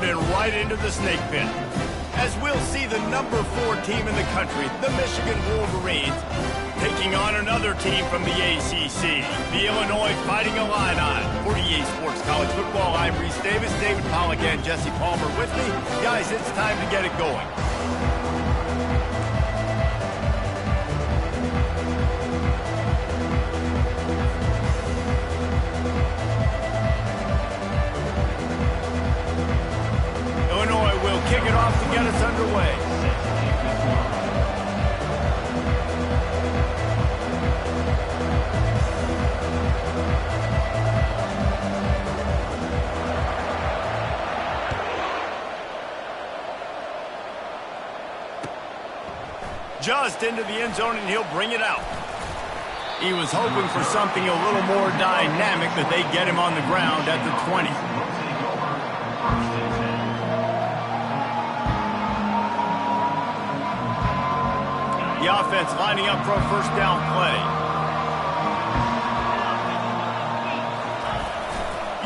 spin right into the snake pit. As we'll see the number 4 team in the country, the Michigan Wolverines, taking on another team from the ACC, the Illinois Fighting Illini. For EA Sports College Football, I'm Reese Davis, David Pollack, and Jesse Palmer with me. Guys, it's time to get it going. Illinois will kick it off to get us underway. Just into the end zone, and he'll bring it out. He was hoping for something a little more dynamic, that they get him on the ground at the 20. The offense lining up for a first down play.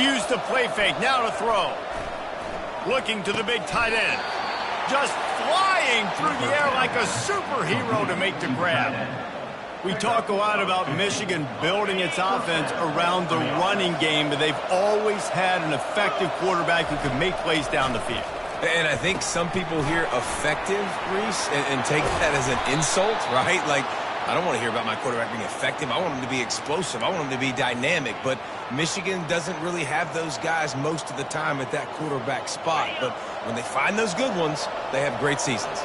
Use the play fake, now to throw. Looking to the big tight end. Just flying through the air like a superhero to make the grab. We talk a lot about Michigan building its offense around the running game, but they've always had an effective quarterback who can make plays down the field. And I think some people hear effective, Reese, and take that as an insult, right? Like, I don't want to hear about my quarterback being effective. I want him to be explosive. I want him to be dynamic. But Michigan doesn't really have those guys most of the time at that quarterback spot. But when they find those good ones, they have great seasons.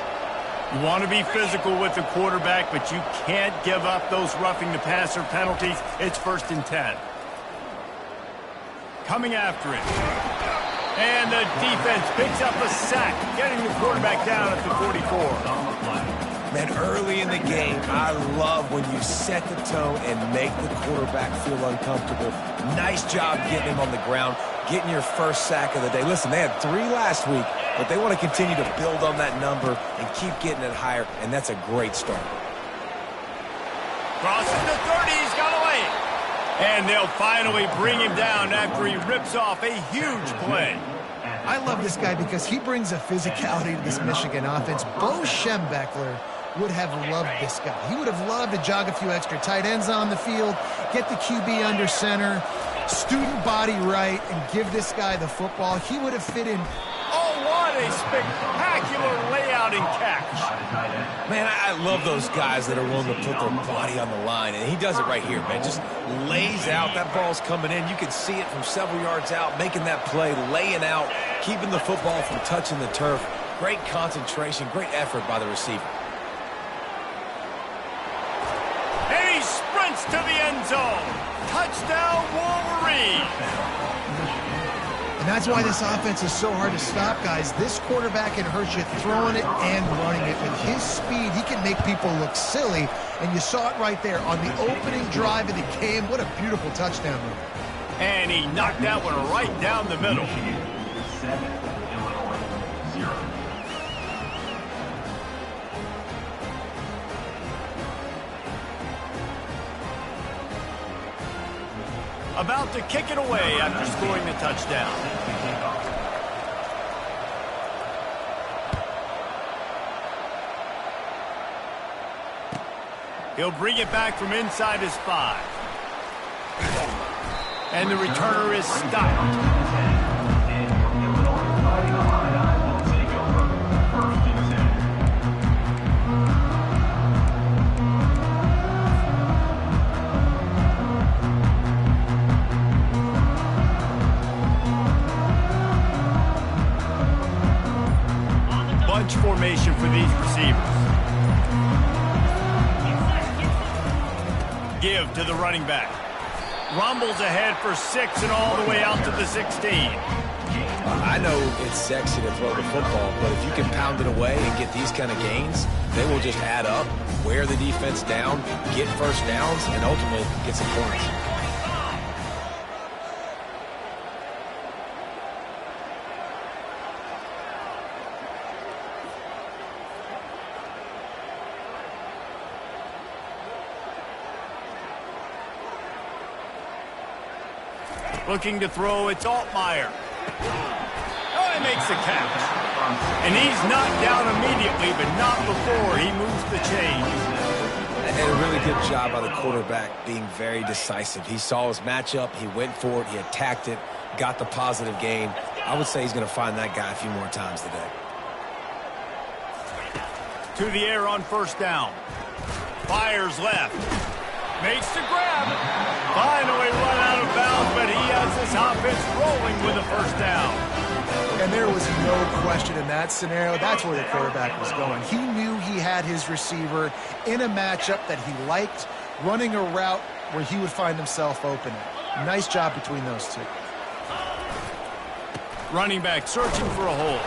You want to be physical with the quarterback, but you can't give up those roughing the passer penalties. It's 1st and 10. Coming after it. And the defense picks up a sack, getting the quarterback down at the 44. Man, early in the game, I love when you set the tone and make the quarterback feel uncomfortable. Nice job getting him on the ground, getting your first sack of the day. Listen, they had 3 last week, but they want to continue to build on that number and keep getting it higher, and that's a great start. Crossing the 30, he's got away. And they'll finally bring him down after he rips off a huge play. I love this guy because he brings a physicality to this Michigan offense. Bo Schembechler would have loved this guy. He would have loved to jog a few extra tight ends on the field, get the QB under center, student body right, and give this guy the football. He would have fit in. Oh, what a spectacular layout and catch. Man, I love those guys that are willing to put their body on the line, and he does it right here, man. Just lays out. That ball's coming in. You can see it from several yards out, making that play, laying out, keeping the football from touching the turf. Great concentration, great effort by the receiver. And he sprints to the end zone. Touchdown, Wolverine. And that's why this offense is so hard to stop, guys. This quarterback can hurt you throwing it and running it. With his speed, he can make people look silly. And you saw it right there on the opening drive of the game. What a beautiful touchdown run. And he knocked that one right down the middle. About to kick it away after scoring the touchdown. He'll bring it back from inside his 5. And the returner is stopped. Formation for these receivers. Give to the running back. Rumbles ahead for 6 and all the way out to the 16. I know it's sexy to throw the football, but if you can pound it away and get these kind of gains, they will just add up, wear the defense down, get first downs, and ultimately get some points. Looking to throw, it's Altmaier. Oh, he makes the catch. And he's knocked down immediately, but not before he moves the chains. And a really good job by the quarterback being very decisive. He saw his matchup, he went for it, he attacked it, got the positive gain. I would say he's going to find that guy a few more times today. To the air on first down. Fires left. Makes the grab. Finally run out of bounds, but he has this offense rolling with a first down. And there was no question in that scenario. That's where the quarterback was going. He knew he had his receiver in a matchup that he liked, running a route where he would find himself open. Nice job between those two. Running back searching for a hole.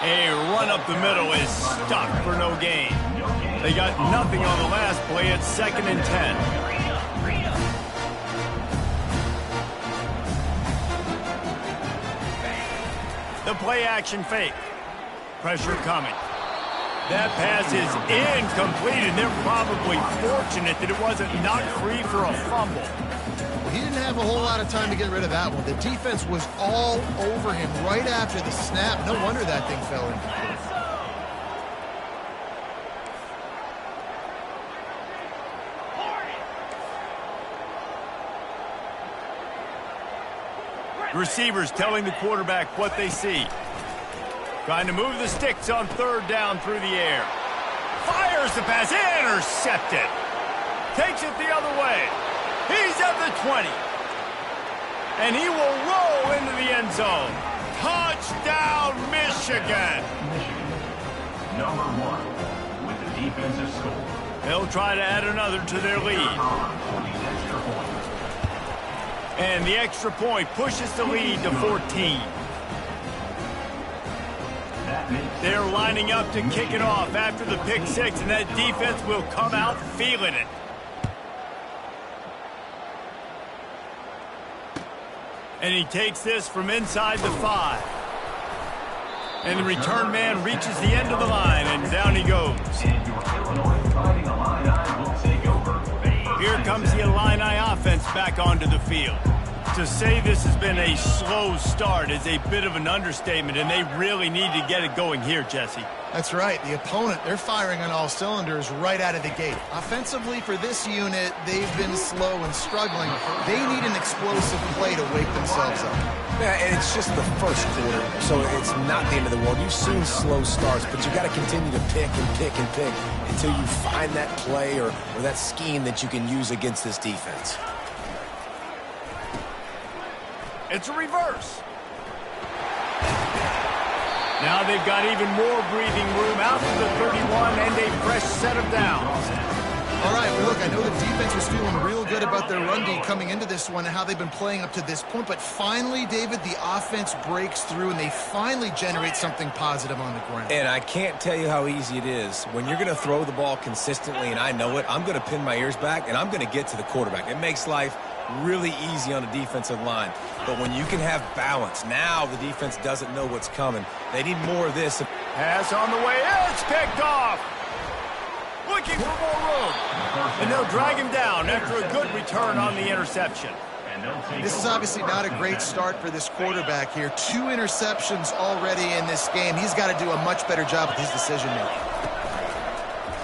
A run up the middle is stuck for no gain. They got nothing on the last play. It's 2nd and 10. The play action fake. Pressure coming. That pass is incomplete, and they're probably fortunate that it wasn't knocked free for a fumble. Well, he didn't have a whole lot of time to get rid of that one. The defense was all over him right after the snap. No wonder that thing fell incomplete. Receivers telling the quarterback what they see. Trying to move the sticks on 3rd down through the air. Fires the pass, intercepted. Takes it the other way. He's at the 20. And he will roll into the end zone. Touchdown, Michigan. Number 1 with the defensive score. They'll try to add another to their lead. And the extra point pushes the lead to 14. They're lining up to kick it off after the pick 6, and that defense will come out feeling it. And he takes this from inside the 5. And the return man reaches the end of the line, and down he goes. Here comes the Illini offense back onto the field. To say this has been a slow start is a bit of an understatement, and they really need to get it going here, Jesse. That's right. The opponent, they're firing on all cylinders right out of the gate. Offensively, for this unit, they've been slow and struggling. They need an explosive play to wake themselves up. Yeah, and it's just the first quarter, so it's not the end of the world. You've seen slow starts, but you got to continue to pick and pick and pick until you find that play or that scheme that you can use against this defense. It's a reverse. Now they've got even more breathing room out to the 31 and a fresh set of downs. All right, well, look, I know the defense was feeling real good about their run D coming into this one and how they've been playing up to this point, but finally, David, the offense breaks through and they finally generate something positive on the ground. And I can't tell you how easy it is. When you're going to throw the ball consistently, and I know it, I'm going to pin my ears back and I'm going to get to the quarterback. It makes life really easy on the defensive line. But when you can have balance, now the defense doesn't know what's coming. They need more of this. Pass on the way, it's picked off. Looking for more room. And they'll drag him down after a good return on the interception. This is obviously not a great start for this quarterback here. 2 interceptions already in this game. He's got to do a much better job with his decision-making.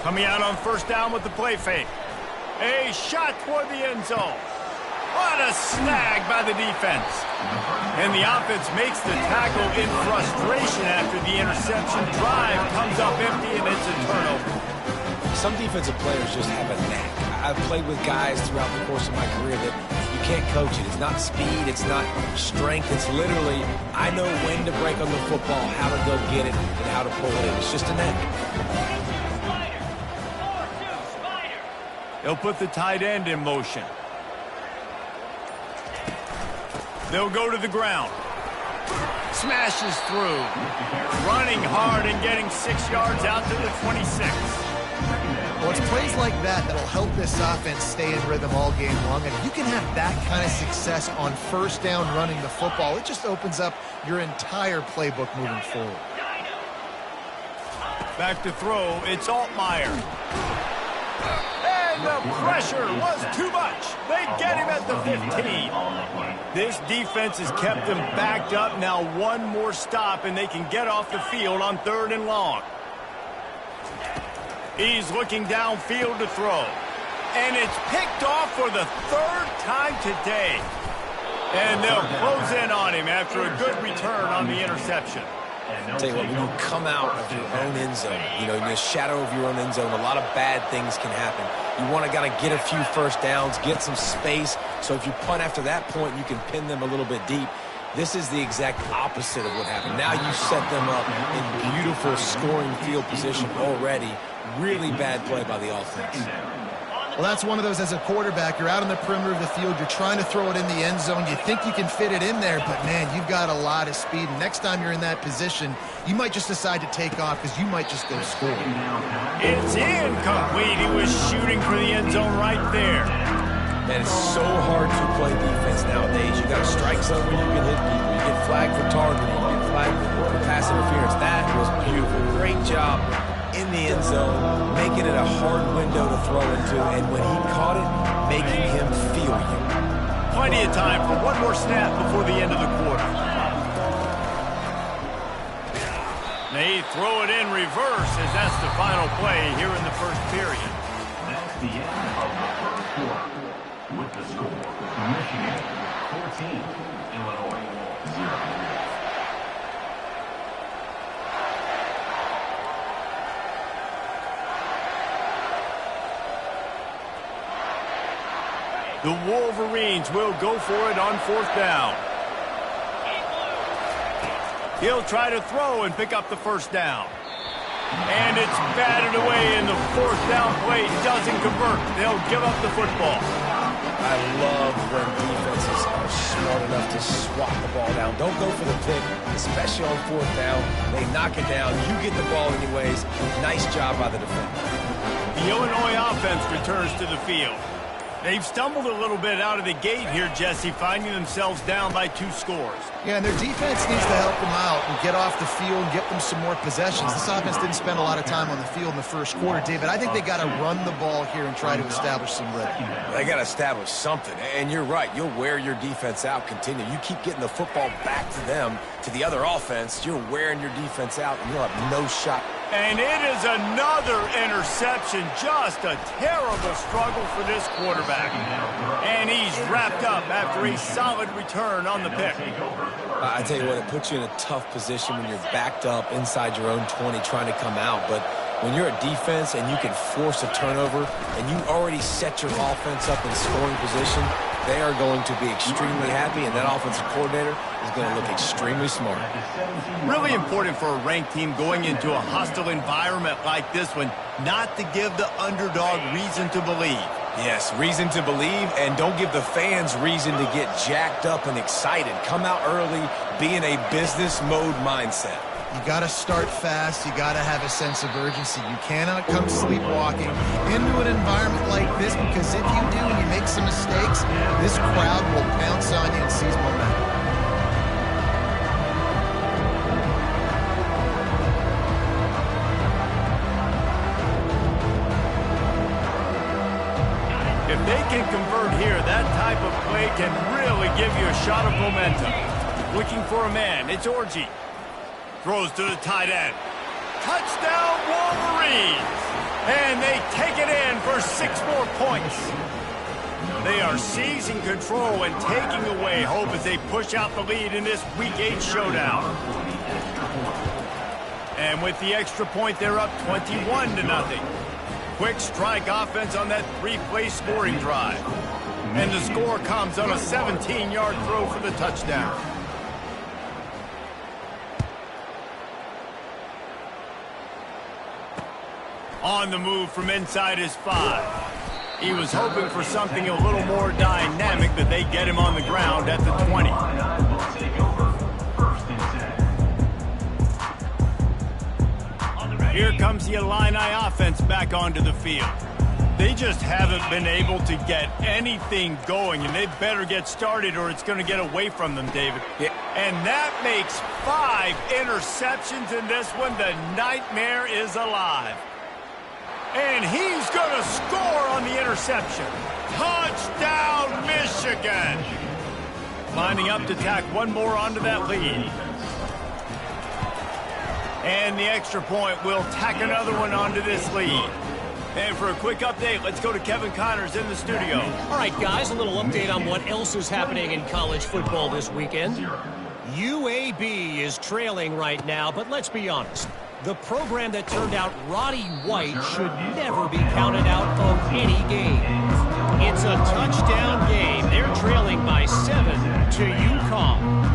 Coming out on first down with the play fake. A shot toward the end zone. What a snag by the defense. And the offense makes the tackle in frustration after the interception. Drive comes up empty, and it's a turnover. Some defensive players just have a knack. I've played with guys throughout the course of my career that you can't coach it. It's not speed. It's not strength. It's literally, I know when to break on the football, how to go get it, and how to pull it in. It's just a knack. They'll put the tight end in motion. They'll go to the ground. Smashes through. Running hard and getting 6 yards out to the 26. Well, it's plays like that that'll help this offense stay in rhythm all game long. And if you can have that kind of success on first down running the football, it just opens up your entire playbook moving forward. Back to throw, it's Altmaier. And And the pressure was too much. They get him at the 15. This defense has kept them backed up. Now one more stop, and they can get off the field on 3rd and long. He's looking downfield to throw. And it's picked off for the 3rd time today. And they'll close in on him after a good return on the interception. I'll tell you what, when you come out of your own end zone, you know, in the shadow of your own end zone, a lot of bad things can happen. You want to kind of get a few first downs, get some space, so if you punt after that point, you can pin them a little bit deep. This is the exact opposite of what happened. Now you set them up in beautiful scoring field position already. Really bad play by the offense. Well, that's one of those as a quarterback. You're out on the perimeter of the field. You're trying to throw it in the end zone. You think you can fit it in there, but, man, you've got a lot of speed. And next time you're in that position, you might just decide to take off because you might just go score. It's incomplete. He was shooting for the end zone right there. Man, it's so hard to play defense nowadays. You got a strike zone where you can hit people. You get flagged for targeting. You get flagged for pass interference. That was beautiful. Great job in the end zone, making it a hard window to throw into, and when he caught it, making him feel you. Plenty of time for one more snap before the end of the quarter. They throw it in reverse as that's the final play here in the first period. That's the end of the first quarter. With the score, Michigan 14, Illinois 0. The Wolverines will go for it on 4th down. He'll try to throw and pick up the first down. And it's batted away, and the 4th down play doesn't convert. They'll give up the football. I love when defenses are smart enough to swat the ball down. Don't go for the pick, especially on 4th down. They knock it down. You get the ball anyways. Nice job by the defender. The Illinois offense returns to the field. They've stumbled a little bit out of the gate here, Jesse, finding themselves down by 2 scores. Yeah, and their defense needs to help them out and get off the field and get them some more possessions. This offense didn't spend a lot of time on the field in the first quarter, David. I think they got to run the ball here and try to establish some rhythm. They got to establish something, and you're right. You'll wear your defense out, continue. You keep getting the football back to them, to the other offense, you're wearing your defense out, and you'll have no shot. And it is another interception. Just a terrible struggle for this quarterback. And he's wrapped up after a solid return on the pick. I tell you what, it puts you in a tough position when you're backed up inside your own 20 trying to come out. But when you're a defense and you can force a turnover and you already set your offense up in scoring position, they are going to be extremely happy, and that offensive coordinator is going to look extremely smart. Really important for a ranked team going into a hostile environment like this one, not to give the underdog reason to believe. Yes, reason to believe, and don't give the fans reason to get jacked up and excited. Come out early, be in a business mode mindset. You got to start fast. You got to have a sense of urgency. You cannot come sleepwalking into an environment like this, because if you do and you make some mistakes, this crowd will pounce on you and seize momentum. If they can convert here, that type of play can really give you a shot of momentum. Looking for a man, it's Orji. Throws to the tight end. Touchdown, Wolverines! And they take it in for 6 more points. They are seizing control and taking away hope as they push out the lead in this Week 8 showdown. And with the extra point, they're up 21-0. Quick strike offense on that 3-play scoring drive. And the score comes on a 17-yard throw for the touchdown. On the move from inside his 5. He was hoping for something a little more dynamic, but they get him on the ground at the 20. Here comes the Illini offense back onto the field. They just haven't been able to get anything going, and they better get started or it's going to get away from them, David. Yeah. And that makes 5 interceptions in this one. The nightmare is alive. And he's going to score on the interception. Touchdown, Michigan! Lining up to tack one more onto that lead. And the extra point will tack another one onto this lead. And for a quick update, let's go to Kevin Connors in the studio. All right, guys, a little update on what else is happening in college football this weekend. UAB is trailing right now, but let's be honest. The program that turned out Roddy White should never be counted out of any game. It's a touchdown game. They're trailing by 7 to UConn.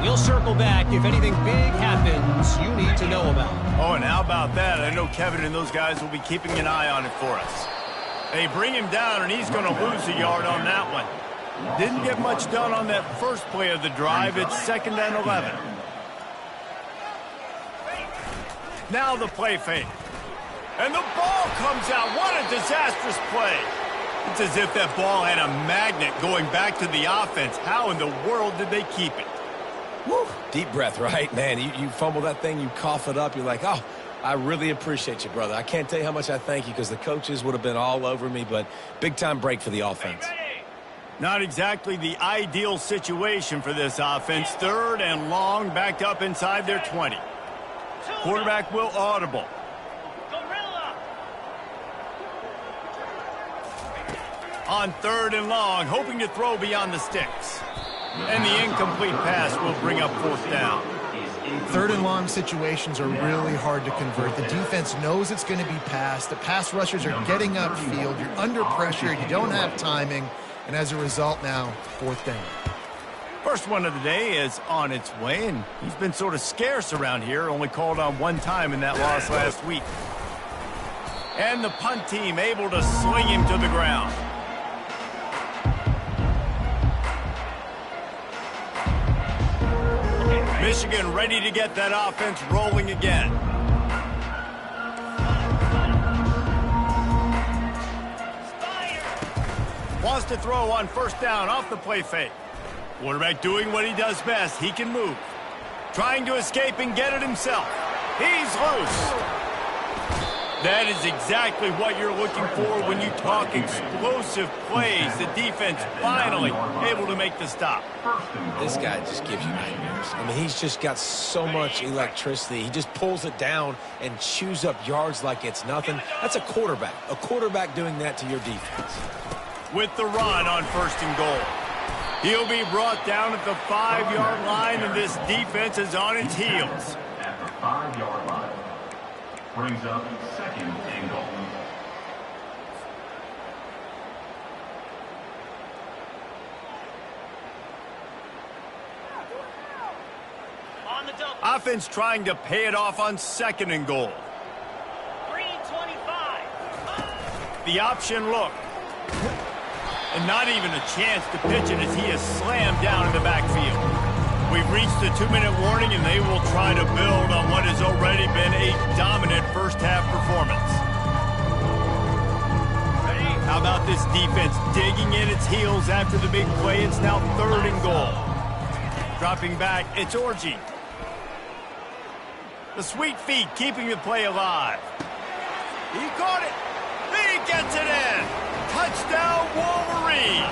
We'll circle back if anything big happens you need to know about. Oh, and how about that? I know Kevin and those guys will be keeping an eye on it for us. They bring him down, and he's going to lose a yard on that one. Didn't get much done on that first play of the drive. It's 2nd and 11. Now the play fake. And the ball comes out. What a disastrous play. It's as if that ball had a magnet going back to the offense. How in the world did they keep it? Woo. Deep breath, right? Man, you fumble that thing, you cough it up, you're like, oh, I really appreciate you, brother. I can't tell you how much I thank you because the coaches would have been all over me, but big-time break for the offense. Not exactly the ideal situation for this offense. 3rd and long, backed up inside their 20. Quarterback will audible. On 3rd and long, hoping to throw beyond the sticks. And the incomplete pass will bring up 4th down. 3rd and long situations are really hard to convert. The defense knows it's going to be passed. The pass rushers are getting upfield. You're under pressure. You don't have timing. And as a result now, 4th down. First one of the day is on its way, and he's been sort of scarce around here, only called on one time in that loss last week. And the punt team able to sling him to the ground. Michigan ready to get that offense rolling again. Wants to throw on 1st down off the play fake. Quarterback doing what he does best. He can move. Trying to escape and get it himself. He's loose. That is exactly what you're looking for when you talk explosive plays. The defense finally able to make the stop. This guy just gives you nightmares. I mean, he's just got so much electricity. He just pulls it down and chews up yards like it's nothing. That's a quarterback. A quarterback doing that to your defense. With the run on 1st and goal. He'll be brought down at the 5-yard line, and this defense is on its heels. At the 5-yard line. Brings up 2nd and goal. Offense trying to pay it off on 2nd and goal. Green 25. The option look. And not even a chance to pitch it as he is slammed down in the backfield. We've reached the 2-minute warning, and they will try to build on what has already been a dominant first-half performance. How about this defense digging in its heels after the big play? It's now 3rd and goal. Dropping back, it's Orji. The sweet feet keeping the play alive. He caught it. He gets it in. Touchdown, Wolverines.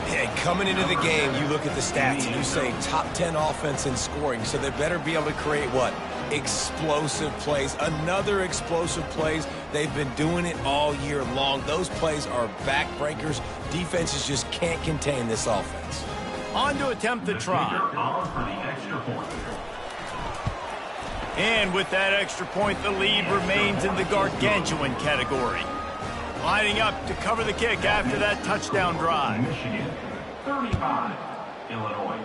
And coming into the game, you look at the stats and you say top 10 offense in scoring, so they better be able to create what? Explosive plays. Another explosive plays. They've been doing it all year long. Those plays are backbreakers. Defenses just can't contain this offense. On to attempt the try. For the extra point. And with that extra point, the lead remains in the gargantuan category. Lining up to cover the kick after that touchdown drive. Michigan 35, Illinois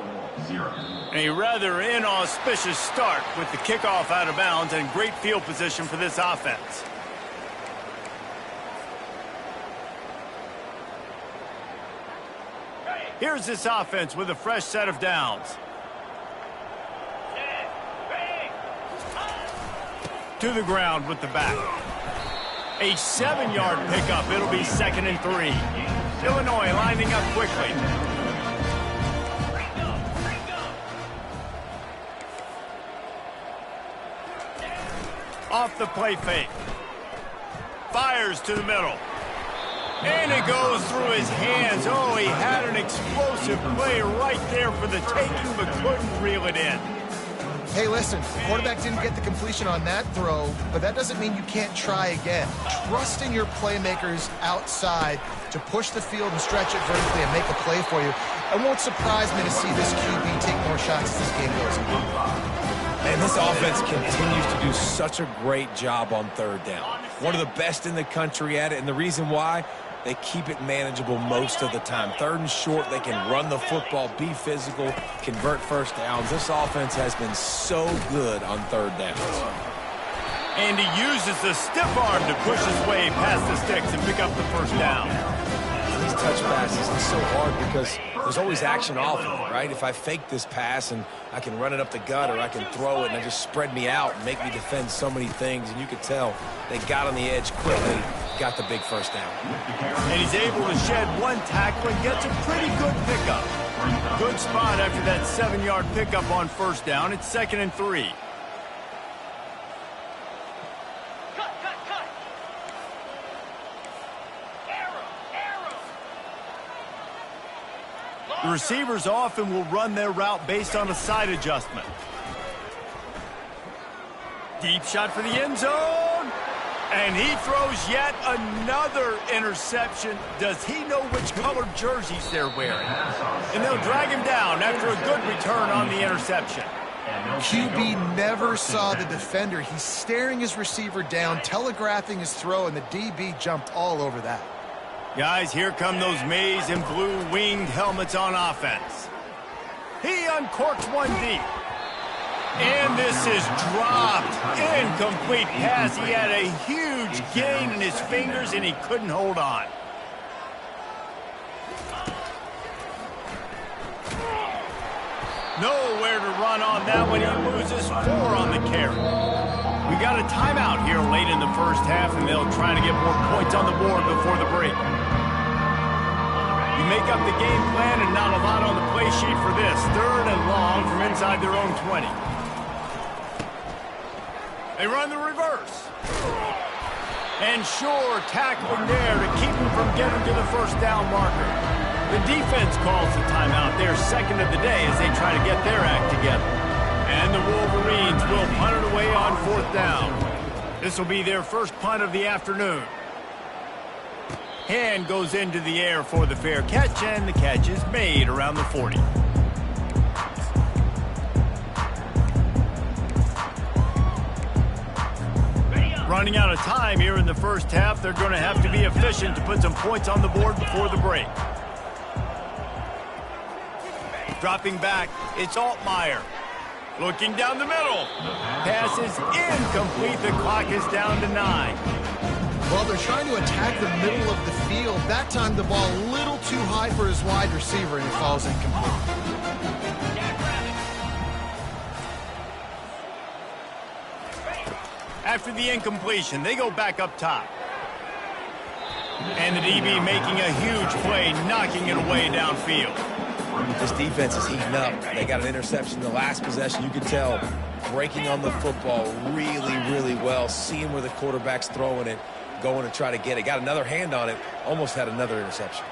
0. A rather inauspicious start with the kickoff out of bounds and great field position for this offense. Here's this offense with a fresh set of downs. To the ground with the back. A 7-yard pickup. It'll be 2nd and 3. Illinois lining up quickly. Off the play fake. fires to the middle. And it goes through his hands. Oh, he had an explosive play right there for the taking, but couldn't reel it in. Hey, listen, the quarterback didn't get the completion on that throw, but that doesn't mean you can't try again. Trust in your playmakers outside to push the field and stretch it vertically and make a play for you. It won't surprise me to see this QB take more shots as this game goes on. And this offense continues to do such a great job on third down. One of the best in the country at it, and the reason why, they keep it manageable most of the time. Third and short, they can run the football, be physical, convert first downs. This offense has been so good on third downs. And he uses the stiff arm to push his way past the sticks and pick up the first down. These touch passes, it's so hard because there's always action off of it, right? If I fake this pass and I can run it up the gut or I can throw it and it just spread me out and make me defend so many things, and you could tell they got on the edge quickly, got the big first down. And he's able to shed one tackle and gets a pretty good pickup. Good spot after that 7-yard pickup on first down. It's 2nd and 3. The receivers often will run their route based on a side adjustment. Deep shot for the end zone. And he throws yet another interception. Does he know which colored jerseys they're wearing? And they'll drag him down after a good return on the interception. QB never saw the defender. He's staring his receiver down, telegraphing his throw, and the DB jumped all over that. Guys, here come those maize and blue winged helmets on offense. He uncorks one deep. And this is dropped. Incomplete pass. He had a huge gain in his fingers, and he couldn't hold on. Nowhere to run on that one. He loses 4 on the carry. We got a timeout here late in the first half, and they'll try to get more points on the board before the break. You make up the game plan and not a lot on the play sheet for this. 3rd and long from inside their own 20. They run the reverse. And sure, tackling there to keep him from getting to the first down marker. The defense calls the timeout, their 2nd of the day, as they try to get their act together. And the Wolverines will punt it away on 4th down. This will be their first punt of the afternoon. Hand goes into the air for the fair catch, and the catch is made around the 40. Running out of time here in the first half. They're going to have to be efficient to put some points on the board before the break. Dropping back, it's Altmaier. Looking down the middle. Pass is incomplete. The clock is down to 9. Well, they're trying to attack the middle of the field. That time the ball a little too high for his wide receiver, and it falls incomplete. After the incompletion, they go back up top. And the DB making a huge play, knocking it away downfield. This defense is heating up. They got an interception the last possession. You can tell breaking on the football really, really well, seeing where the quarterback's throwing it, going to try to get it. Got another hand on it, almost had another interception.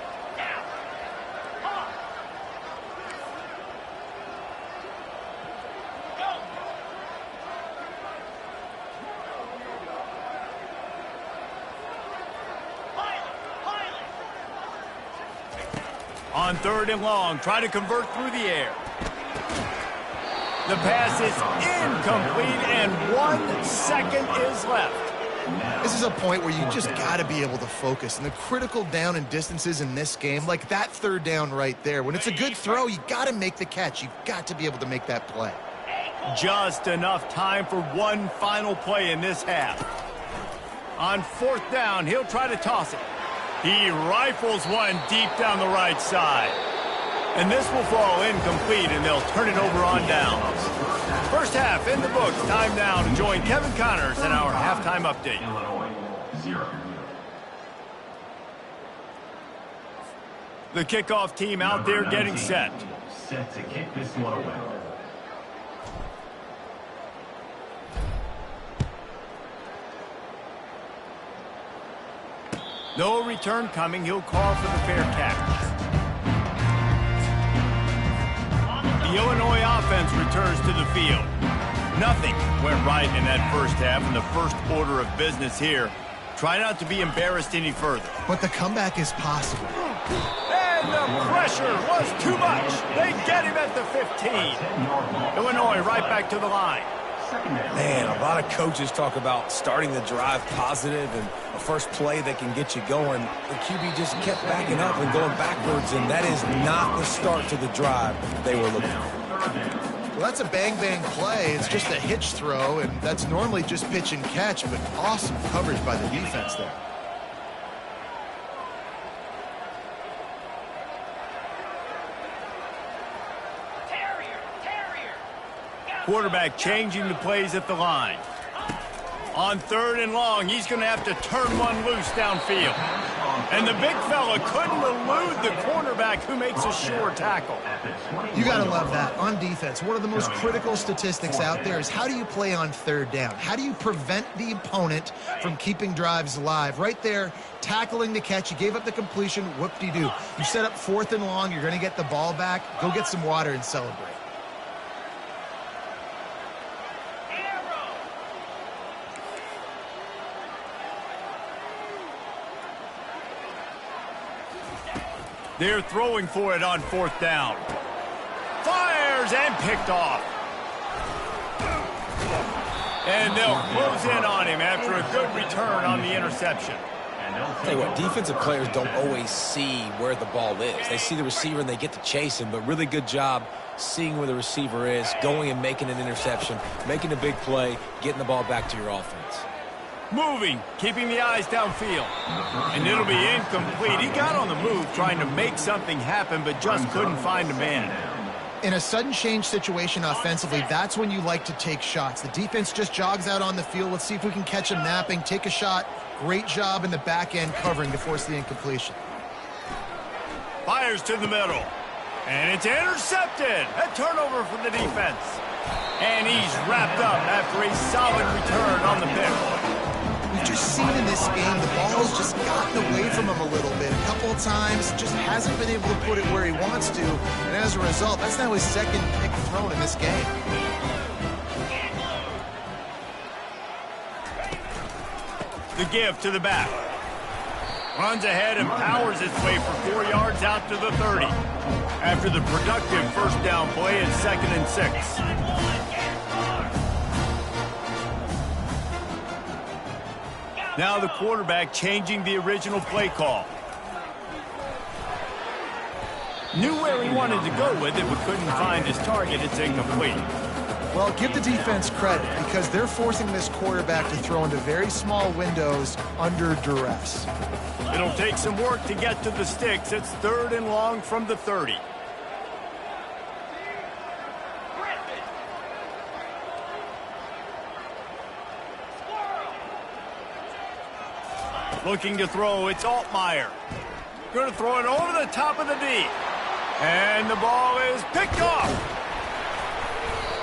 On 3rd and long, try to convert through the air. The pass is incomplete, and 1 second is left. This is a point where you just got to be able to focus. And the critical down and distances in this game, like that 3rd down right there, when it's a good throw, you got to make the catch. You've got to be able to make that play. Just enough time for one final play in this half. On 4th down, he'll try to toss it. He rifles one deep down the right side. And this will fall incomplete, and they'll turn it over on downs. First half in the books. Time now to join Kevin Connors in our halftime update. Illinois, 0. The kickoff team out there getting set. Set to kick this one away. No return coming. He'll call for the fair catch. The Illinois offense returns to the field. Nothing went right in that first half, and the first order of business here. Try not to be embarrassed any further. But the comeback is possible. And the pressure was too much. They get him at the 15. Illinois right back to the line. Man, a lot of coaches talk about starting the drive positive and a first play that can get you going. The QB just kept backing up and going backwards, and that is not the start to the drive they were looking for. Well, that's a bang-bang play. It's just a hitch throw, and that's normally just pitch and catch, but awesome coverage by the defense there. Quarterback changing the plays at the line. On 3rd and long, he's going to have to turn one loose downfield. And the big fella couldn't elude the cornerback who makes a sure tackle. You got to love that. On defense, one of the most critical statistics out there is how do you play on 3rd down? How do you prevent the opponent from keeping drives alive? Right there, tackling the catch. You gave up the completion. Whoop-de-doo. You set up 4th and long. You're going to get the ball back. Go get some water and celebrate. They're throwing for it on 4th down. Fires and picked off. And they'll close in on him after a good return on the interception. Tell you what, defensive players don't always see where the ball is. They see the receiver and they get to chase him, but really good job seeing where the receiver is, going and making an interception, making a big play, getting the ball back to your offense. Moving, keeping the eyes downfield. And it'll be incomplete. He got on the move trying to make something happen, but just couldn't find a man. In a sudden change situation offensively, that's when you like to take shots. The defense just jogs out on the field. Let's see if we can catch him napping. Take a shot. Great job in the back end covering to force the incompletion. Fires to the middle. And it's intercepted. A turnover for the defense. And he's wrapped up after a solid return on the pick. We've just seen in this game the ball has just gotten away from him a little bit. A couple of times, just hasn't been able to put it where he wants to. And as a result, that's now his 2nd pick thrown in this game. The give to the back. Runs ahead and powers its way for 4 yards out to the 30. After the productive first down play and 2nd and 6. Now the quarterback changing the original play call. Knew where he wanted to go with it, but couldn't find his target. It's incomplete. Well, give the defense credit because they're forcing this quarterback to throw into very small windows under duress. It'll take some work to get to the sticks. It's 3rd and long from the 30. Looking to throw, it's Altmaier. Going to throw it over the top of the D. And the ball is picked off.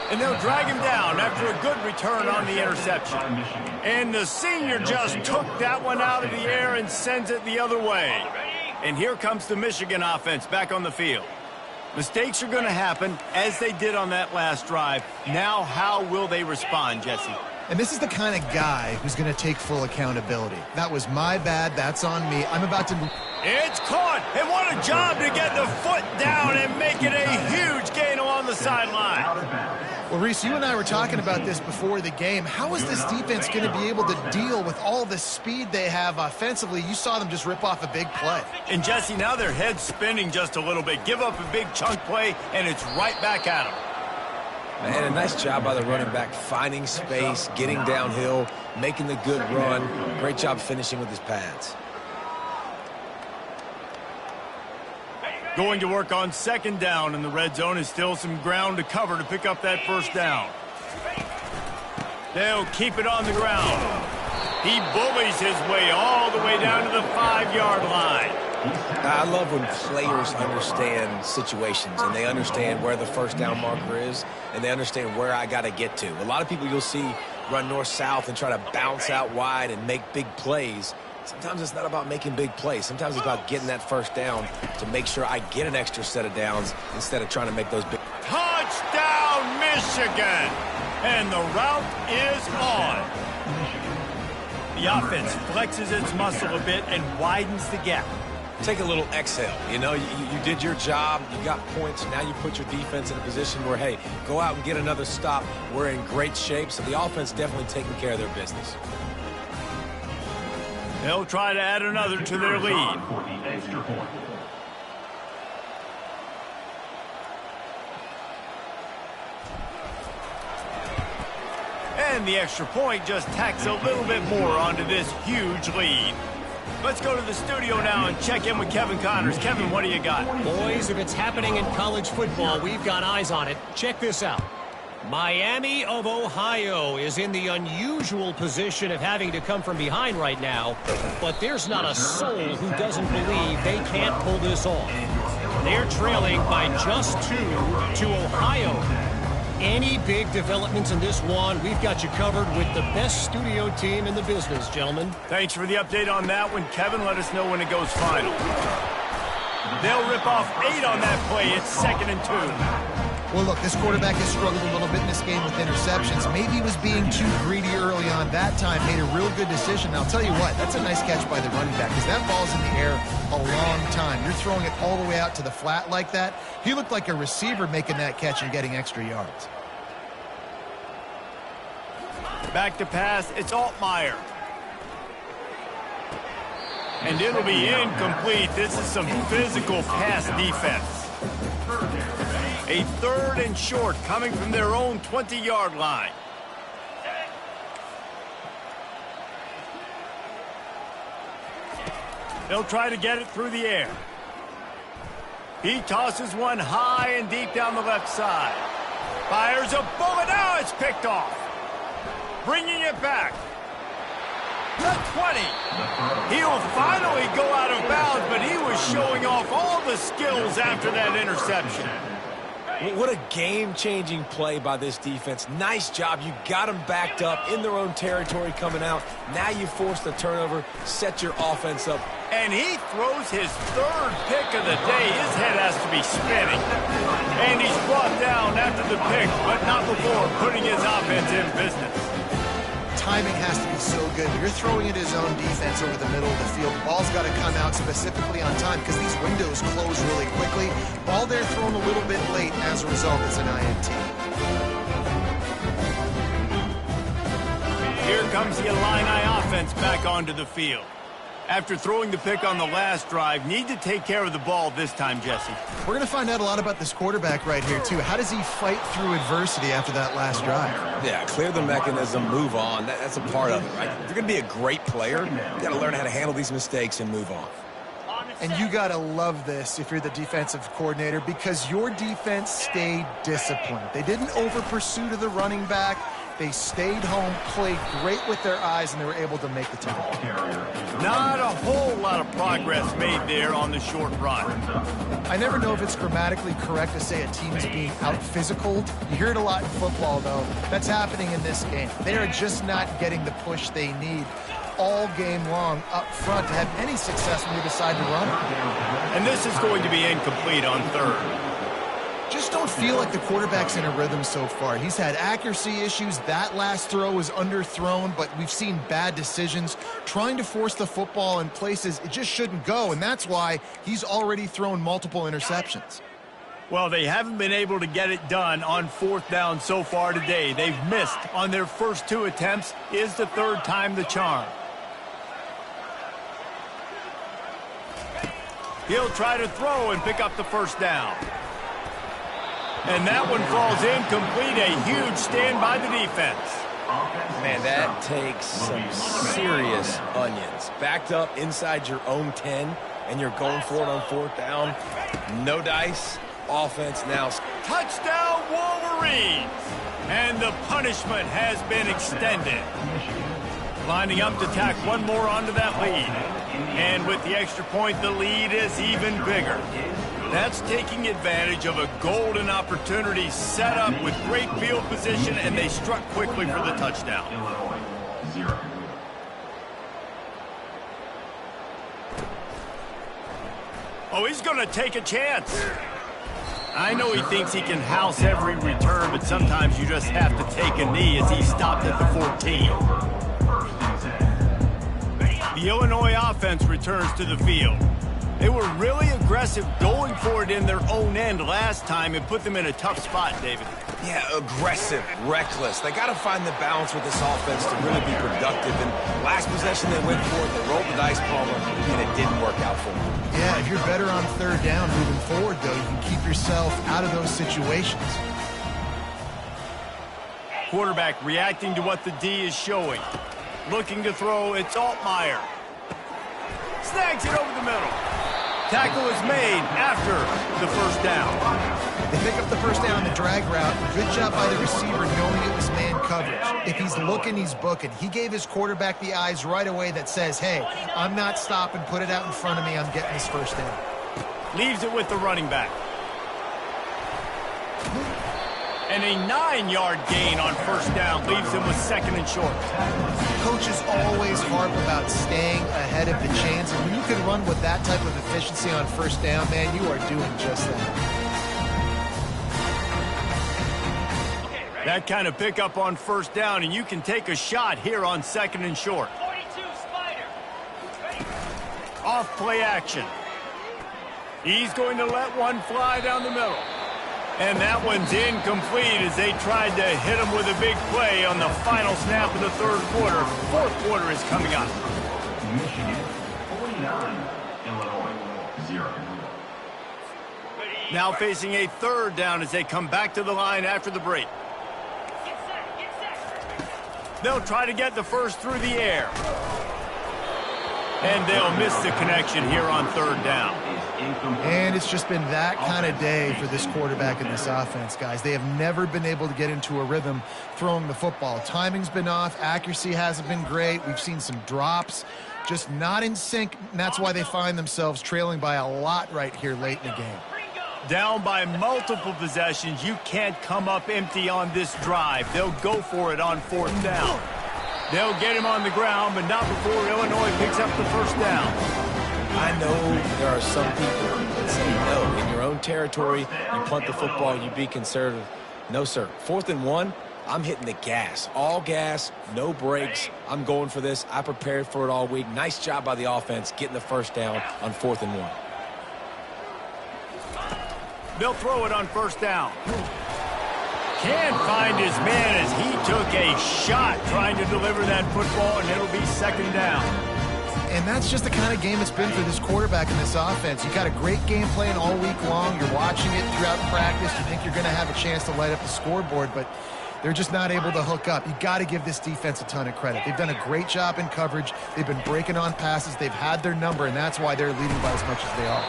And they'll drag him down after a good return on the interception. And the senior just took that one out of the air and sends it the other way. And here comes the Michigan offense back on the field. Mistakes are going to happen, as they did on that last drive. Now, how will they respond, Jesse? And this is the kind of guy who's going to take full accountability. That was my bad. That's on me. I'm about to... It's caught. And what a job to get the foot down and make it a huge gain along the sideline. Well, Reese, you and I were talking about this before the game. How is this defense going to be able to deal with all the speed they have offensively? You saw them just rip off a big play. And, Jesse, now their head's spinning just a little bit. Give up a big chunk play, and it's right back at them. Man, a nice job by the running back, finding space, getting downhill, making the good run. Great job finishing with his pads. Going to work on 2nd down, and the red zone is still some ground to cover to pick up that first down. They'll keep it on the ground. He bullies his way all the way down to the 5-yard line. I love when players understand situations and they understand where the first down marker is and they understand where I got to get to. A lot of people you'll see run north-south and try to bounce out wide and make big plays. Sometimes it's not about making big plays. Sometimes it's about getting that first down to make sure I get an extra set of downs instead of trying to make those big. Touchdown, Michigan! And the route is on. The offense flexes its muscle a bit and widens the gap. Take a little exhale. You know, you did your job. You got points. Now you put your defense in a position where, hey, go out and get another stop. We're in great shape, so the offense definitely taking care of their business. They'll try to add another to their lead. For the extra point. And the extra point just tacks a little bit more onto this huge lead. Let's go to the studio now and check in with Kevin Connors. Kevin, what do you got? Boys, if it's happening in college football, we've got eyes on it. Check this out. Miami of Ohio is in the unusual position of having to come from behind right now, but there's not a soul who doesn't believe they can't pull this off. They're trailing by just 2 to Ohio. Any big developments in this one, we've got you covered with the best studio team in the business, gentlemen. Thanks for the update on that one, Kevin. Let us know when it goes final. They'll rip off 8 on that play. It's 2nd and 2. Well, look, this quarterback has struggled a little bit in this game with interceptions. Maybe he was being too greedy early on that time, made a real good decision. And I'll tell you what, that's a nice catch by the running back because that ball's in the air a long time. You're throwing it all the way out to the flat like that. He looked like a receiver making that catch and getting extra yards. Back to pass, it's Altmaier. And it'll be incomplete. This is some physical pass defense. A 3rd and short coming from their own 20-yard line. They'll try to get it through the air. He tosses one high and deep down the left side. Fires a bullet. Now it's picked off. Bringing it back. The 20. He'll finally go out of bounds, but he was showing off all the skills after that interception. What a game-changing play by this defense. Nice job. You got them backed up in their own territory coming out. Now you force the turnover, set your offense up. And he throws his 3rd pick of the day. His head has to be spinning. And he's brought down after the pick, but not before putting his offense in business. Timing has to be so good. You're throwing at his own defense over the middle of the field. The ball's got to come out specifically on time because these windows close really quickly. Ball there thrown a little bit late. As a result, it's an INT. Here comes the Illini offense back onto the field. After throwing the pick on the last drive, need to take care of the ball this time, Jesse. We're going to find out a lot about this quarterback right here, too. How does he fight through adversity after that last drive? Yeah, clear the mechanism, move on. That's a part of it, right? If you're going to be a great player, you got to learn how to handle these mistakes and move on. And you got to love this if you're the defensive coordinator because your defense stayed disciplined. They didn't over-pursue to the running back. They stayed home, played great with their eyes, and they were able to make the tackle. Not a whole lot of progress made there on the short run. I never know if it's grammatically correct to say a team is being out-physicaled. You hear it a lot in football, though. That's happening in this game. They are just not getting the push they need all game long up front to have any success when they decide to run it. And this is going to be incomplete on 3rd. Just don't feel like the quarterback's in a rhythm so far. He's had accuracy issues. That last throw was underthrown, but we've seen bad decisions. Trying to force the football in places it just shouldn't go, and that's why he's already thrown multiple interceptions. Well, they haven't been able to get it done on 4th down so far today. They've missed on their first 2 attempts. Is the 3rd time the charm? He'll try to throw and pick up the 1st down. And that one falls incomplete. A huge stand by the defense. Man, that takes some serious onions. Backed up inside your own 10, and you're going for it on 4th down. No dice. Offense now. Touchdown, Wolverines! And the punishment has been extended. Lining up to tack one more onto that lead. And with the extra point, the lead is even bigger. That's taking advantage of a golden opportunity set up with great field position, and they struck quickly for the touchdown. Illinois, 0. Oh, he's going to take a chance. I know he thinks he can house every return, but sometimes you just have to take a knee as he stopped at the 14. The Illinois offense returns to the field. They were really aggressive going for it in their own end last time and put them in a tough spot, David. Yeah, aggressive, reckless. They got to find the balance with this offense to really be productive. And last possession they went for it, they rolled the dice, Palmer, and it didn't work out for them. Yeah, if you're better on third down moving forward, though, you can keep yourself out of those situations. Quarterback reacting to what the D is showing. Looking to throw, it's Altmaier. Snags it over the middle. Tackle is made after the first down. They pick up the first down on the drag route. Good job by the receiver knowing it was man coverage. If he's looking, he's booking. He gave his quarterback the eyes right away that says, hey, I'm not stopping. Put it out in front of me. I'm getting this first down. Leaves it with the running back. And a 9-yard gain on first down leaves him with second and short. Coaches always harp about staying ahead of the chains, and when you can run with that type of efficiency on first down, man, you are doing just that. That kind of pickup on first down, and you can take a shot here on second and short. Off play action. He's going to let one fly down the middle. And that one's incomplete as they tried to hit him with a big play on the final snap of the third quarter. Fourth quarter is coming up. Michigan 49, Illinois 0. Now facing a third down as they come back to the line after the break. They'll try to get the first through the air. And they'll miss the connection here on third down. And it's just been that kind of day for this quarterback in this offense, guys. They have never been able to get into a rhythm throwing the football. Timing's been off. Accuracy hasn't been great. We've seen some drops. Just not in sync, and that's why they find themselves trailing by a lot right here late in the game. Down by multiple possessions. You can't come up empty on this drive. They'll go for it on fourth down. They'll get him on the ground, but not before Illinois picks up the first down. I know there are some people that say, no, in your own territory, you punt the football, you be conservative. No, sir. 4th and 1, I'm hitting the gas. All gas, no brakes. I'm going for this. I prepared for it all week. Nice job by the offense getting the first down on 4th and 1. They'll throw it on first down. Can't find his man as he took a shot trying to deliver that football, and it'll be second down. And that's just the kind of game it's been for this quarterback in this offense. You got a great game plan all week long. You're watching it throughout practice. You think you're going to have a chance to light up the scoreboard, but they're just not able to hook up. You got to give this defense a ton of credit. They've done a great job in coverage. They've been breaking on passes. They've had their number, and that's why they're leading by as much as they are.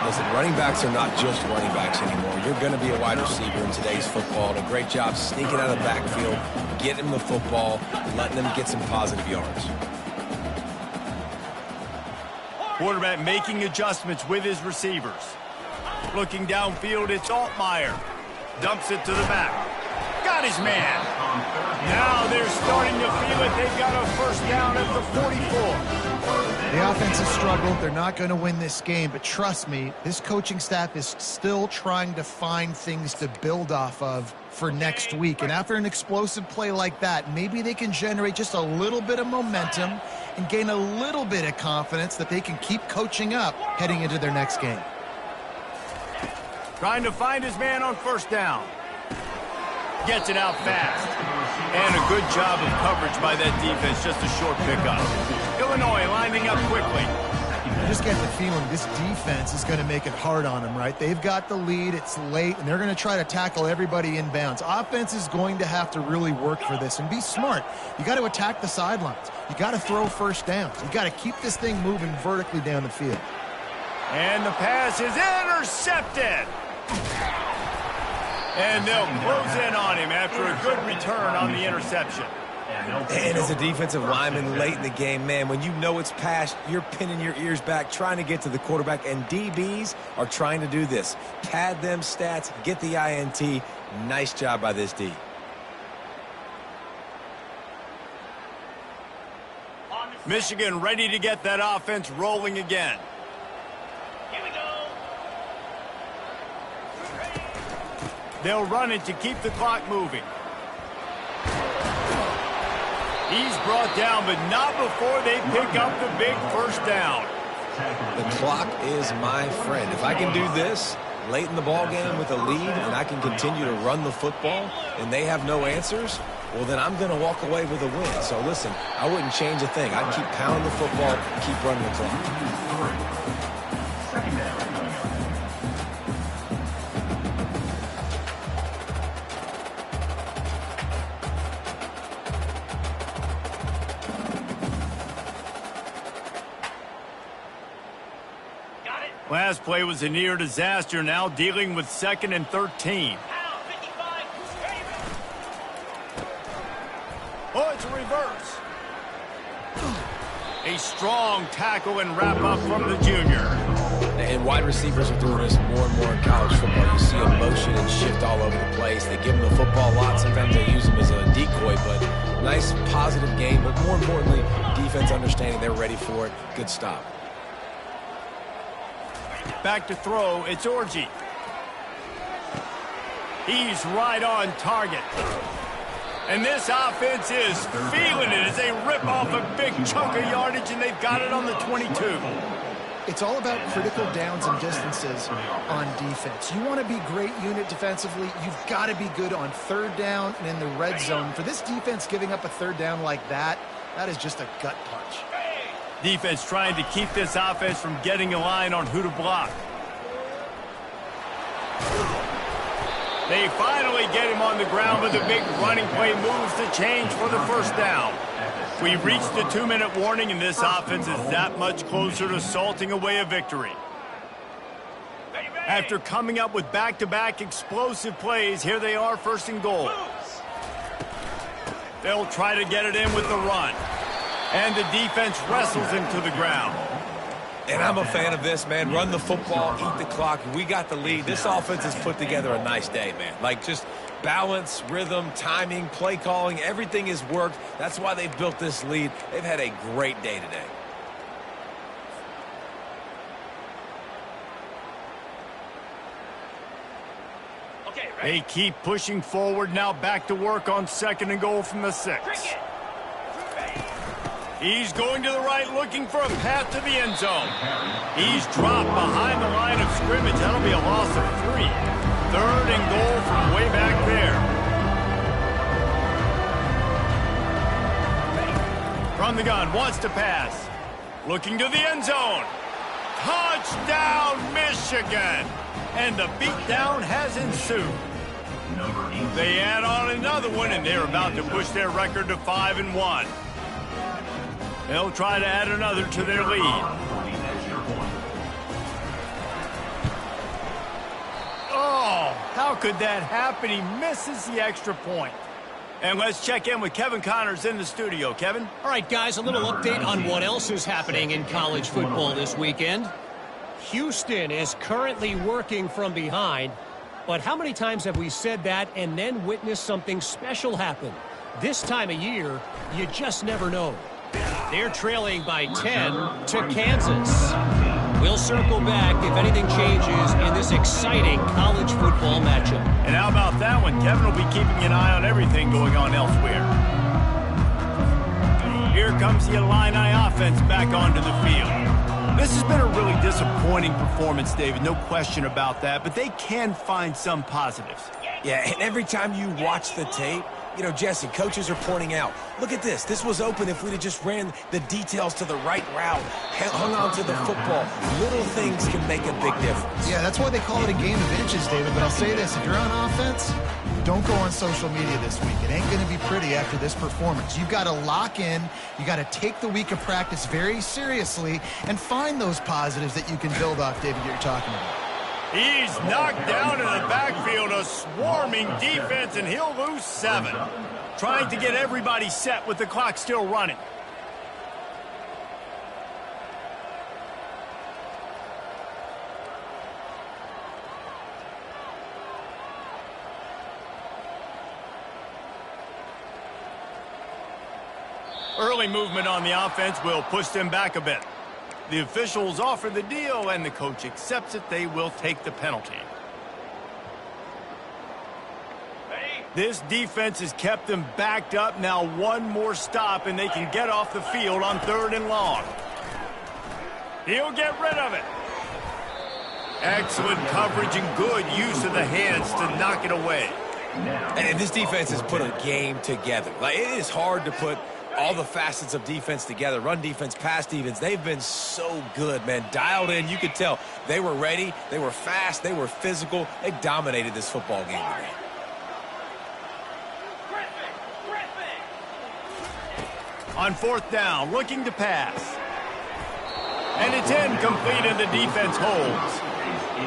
Listen, running backs are not just running backs anymore. You're going to be a wide receiver in today's football. And a great job sneaking out of the backfield, getting them the football, letting them get some positive yards. Quarterback making adjustments with his receivers. Looking downfield, it's Altmaier. Dumps it to the back. Got his man. Now they're starting to feel it. They've got a first down at the 44. The offense has struggled. They're not going to win this game, but trust me, this coaching staff is still trying to find things to build off of for next week. And after an explosive play like that, maybe they can generate just a little bit of momentum and gain a little bit of confidence that they can keep coaching up heading into their next game. Trying to find his man on first down. Gets it out fast. And a good job of coverage by that defense. Just a short pickup. Illinois lining up quickly. I just get the feeling this defense is going to make it hard on them, right? They've got the lead. It's late, and they're going to try to tackle everybody inbounds. Offense is going to have to really work for this and be smart. You got to attack the sidelines. You got to throw first downs. You got to keep this thing moving vertically down the field. And the pass is intercepted. And they'll close in on him after a good return on the interception. And as a defensive lineman late in the game, man, when you know it's past, you're pinning your ears back, trying to get to the quarterback, and DBs are trying to do this. Pad them stats, get the INT. Nice job by this D. Michigan ready to get that offense rolling again. They'll run it to keep the clock moving. He's brought down, but not before they pick up the big first down. The clock is my friend. If I can do this late in the ball game with a lead and I can continue to run the football and they have no answers, well, then I'm going to walk away with a win. So, listen, I wouldn't change a thing. I'd keep pounding the football, keep running the clock. Second down. Last play was a near disaster, now dealing with 2nd and 13. Oh, it's a reverse. A strong tackle and wrap up from the junior. And wide receivers are doing this more and more in college football. You see them motion and shift all over the place. They give them the football a lot. Sometimes they use them as a decoy, but nice, positive game. But more importantly, defense understanding they're ready for it. Good stop. Back to throw, it's Orji. He's right on target. And this offense is feeling it as they rip off a big chunk of yardage, and they've got it on the 22. It's all about critical downs and distances on defense. You want to be great unit defensively, you've got to be good on 3rd down and in the red zone. For this defense giving up a 3rd down like that, that is just a gut punch. Defense trying to keep this offense from getting a line on who to block. They finally get him on the ground, but the big running play moves the change for the first down. We've reached the 2-minute warning, and this offense is that much closer to salting away a victory. After coming up with back-to-back explosive plays, here they are, 1st and goal. They'll try to get it in with the run. And the defense wrestles him to the ground. And I'm a fan of this, man. Run the football, eat the clock. We got the lead. This offense has put together a nice day, man. Like, just balance, rhythm, timing, play calling, everything has worked. That's why they've built this lead. They've had a great day today. They keep pushing forward, now back to work on 2nd and goal from the 6. He's going to the right, looking for a path to the end zone. He's dropped behind the line of scrimmage. That'll be a loss of 3. 3rd and goal from way back there. From the gun, wants to pass. Looking to the end zone. Touchdown, Michigan! And the beatdown has ensued. They add on another one, and they're about to push their record to 5-1. They'll try to add another to their lead. Oh, how could that happen? He misses the extra point. And let's check in with Kevin Connors in the studio. Kevin? All right, guys, a little update on what else is happening in college football this weekend. Houston is currently working from behind, but how many times have we said that and then witnessed something special happen? This time of year, you just never know. They're trailing by 10 to Kansas. We'll circle back if anything changes in this exciting college football matchup. And how about that one? Kevin will be keeping an eye on everything going on elsewhere. Here comes the Illini offense back onto the field. This has been a really disappointing performance, David, no question about that, but they can find some positives. Yeah, and every time you watch the tape, you know, Jesse, coaches are pointing out, look at this. This was open if we'd have just ran the details to the right route, hung on to the football. Little things can make a big difference. Yeah, that's why they call it a game of inches, David. But I'll say this, if you're on offense, don't go on social media this week. It ain't going to be pretty after this performance. You've got to lock in. You got to take the week of practice very seriously and find those positives that you can build off, David, that you're talking about. He's knocked down in the backfield, a swarming defense, and he'll lose 7. Trying to get everybody set with the clock still running. Early movement on the offense will push them back a bit. The officials offer the deal, and the coach accepts it. They will take the penalty. This defense has kept them backed up. Now one more stop, and they can get off the field on 3rd and long. He'll get rid of it. Excellent coverage and good use of the hands to knock it away. And this defense has put a game together. Like, it is hard to put all the facets of defense together. Run defense, pass defense. They've been so good, man. Dialed in. You could tell they were ready. They were fast. They were physical. They dominated this football game today. On 4th down, looking to pass. And it's incomplete, and the defense holds.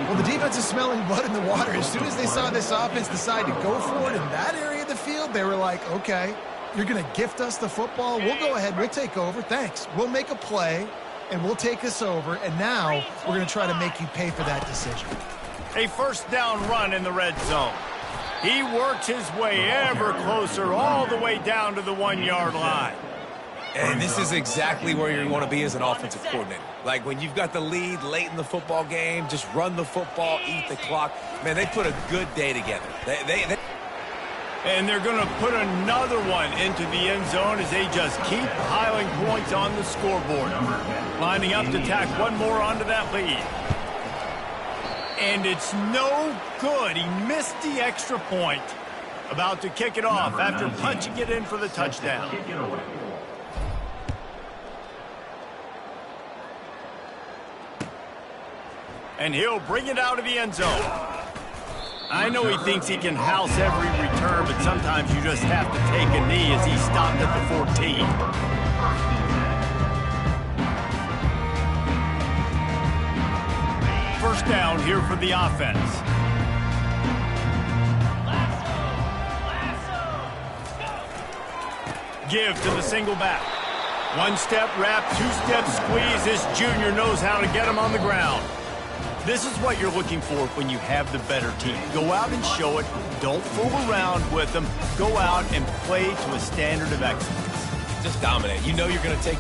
Well, the defense is smelling blood in the water. As soon as they saw this offense decide to go for it in that area of the field, they were like, okay, you're going to gift us the football. We'll go ahead. We'll take over. Thanks. We'll make a play, and we'll take us over. And now we're going to try to make you pay for that decision. A 1st down run in the red zone. He works his way ever closer all the way down to the 1-yard line. And this is exactly where you want to be as an offensive coordinator. Like, when you've got the lead late in the football game, just run the football, eat the clock. Man, they put a good day together. And they're going to put another one into the end zone as they just keep piling points on the scoreboard. Lining up to tack one more onto that lead. And it's no good. He missed the extra point. About to kick it off after punching it in for the touchdown. And he'll bring it out of the end zone. I know he thinks he can house every return, but sometimes you just have to take a knee as he stopped at the 14. First down here for the offense. Give to the single back. 1-step wrap, 2-step squeeze. This junior knows how to get him on the ground. This is what you're looking for when you have the better team. Go out and show it. Don't fool around with them. Go out and play to a standard of excellence. Just dominate. You know you're going to take